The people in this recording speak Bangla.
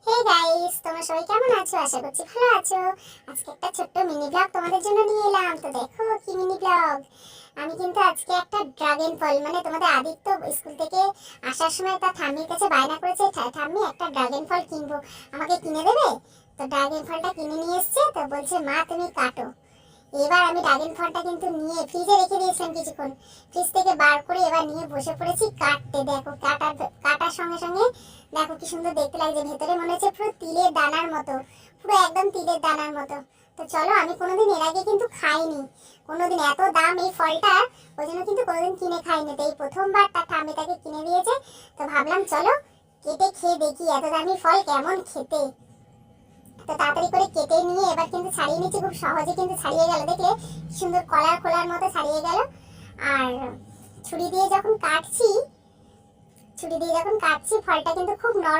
হে গাইস, তোমরা সবাই কেমন আছো? আশা করছি ভালো আছো। আজকে একটা ছোট্ট মিনি ব্লগ তোমাদের জন্য নিয়ে এলাম। তো দেখো কি মিনি ব্লগ। আমি কিন্তু আজকে একটা ড্রাগন ফল, মানে তোমাদের আদিত্য স্কুল থেকে আসার সময় তার ঠাম্মির কাছে বায়না করেছে, ঠাম্মি একটা ড্রাগন ফল কিনবো, আমাকে কিনে দেবে? তো ড্রাগন ফলটা কিনে নিয়ে এসছে। তো বলছে মা তুমি কাটো। এবার আমি ড্রাগন ফলটা কিন্তু নিয়ে ফ্রিজে রেখে দিয়েছিলাম কিছুক্ষণ, ফ্রিজ থেকে বার করে এবার নিয়ে বসে পড়েছি কাটতে। দেখো কাটার সঙ্গে সঙ্গে দেখো কি সুন্দর দেখতে লাগছে, ভেতরে মনে হচ্ছে পুরো তিলের দানার মতো, পুরো একদম তিলের দানার মতো। তো চলো, আমি কোনোদিন এর আগে কিন্তু খাইনি, কোনোদিন এত দাম এই ফলটা, ওই জন্য কিন্তু কোনোদিন কিনে খাইনি। তো এই প্রথমবার তার ঠাম্মি তাকে কিনে দিয়েছে। তো ভাবলাম চলো কেটে খেয়ে দেখি এত দামি ফল কেমন খেতে। তো তাড়াতাড়ি করে কেটে নিয়ে এবার কিন্তু ছাড়িয়ে নিচ্ছি, খুব সহজে কিন্তু ছাড়িয়ে গেল, দেখলে কি সুন্দর কলার খোলার মতো ছাড়িয়ে গেল। আর ছুরি দিয়ে যখন কাটছি ফলটা কিন্তু খুব নরম।